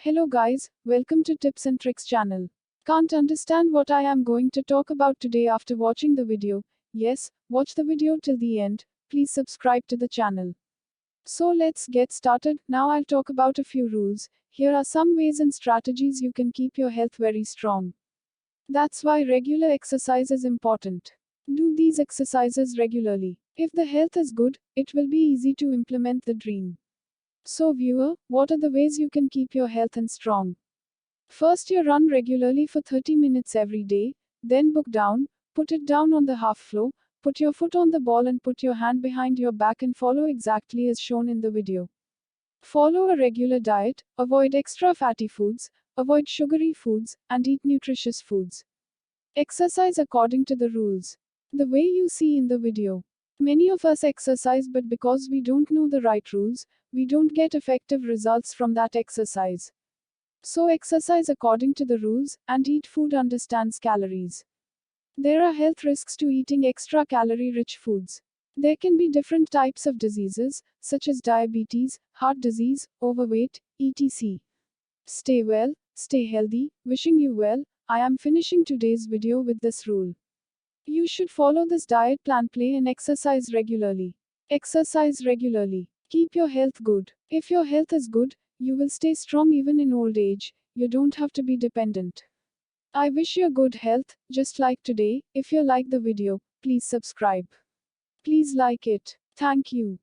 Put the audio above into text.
Hello guys, welcome to Tips and Tricks channel. Can't understand what I am going to talk about today after watching the video? Yes, watch the video till the end. Please subscribe to the channel. So let's get started. Now I'll talk about a few rules. Here are some ways and strategies you can keep your health very strong. That's why regular exercise is important. Do these exercises regularly. If the health is good, it will be easy to implement the dream. So viewer, what are the ways you can keep your health and strong? First, you run regularly for 30 minutes every day, then book down, put it down on the half floor, put your foot on the ball and put your hand behind your back and follow exactly as shown in the video. Follow a regular diet, avoid extra fatty foods, avoid sugary foods, and eat nutritious foods. Exercise according to the rules. The way you see in the video. Many of us exercise, but because we don't know the right rules, we don't get effective results from that exercise. So exercise according to the rules, and eat food understands calories. There are health risks to eating extra calorie rich foods. There can be different types of diseases, such as diabetes, heart disease, overweight, etc. Stay well, stay healthy, wishing you well. I am finishing today's video with this rule. You should follow this diet plan, play and exercise regularly. Exercise regularly. Keep your health good. If your health is good, you will stay strong even in old age. You don't have to be dependent. I wish you good health, just like today. If you like the video, please subscribe. Please like it. Thank you.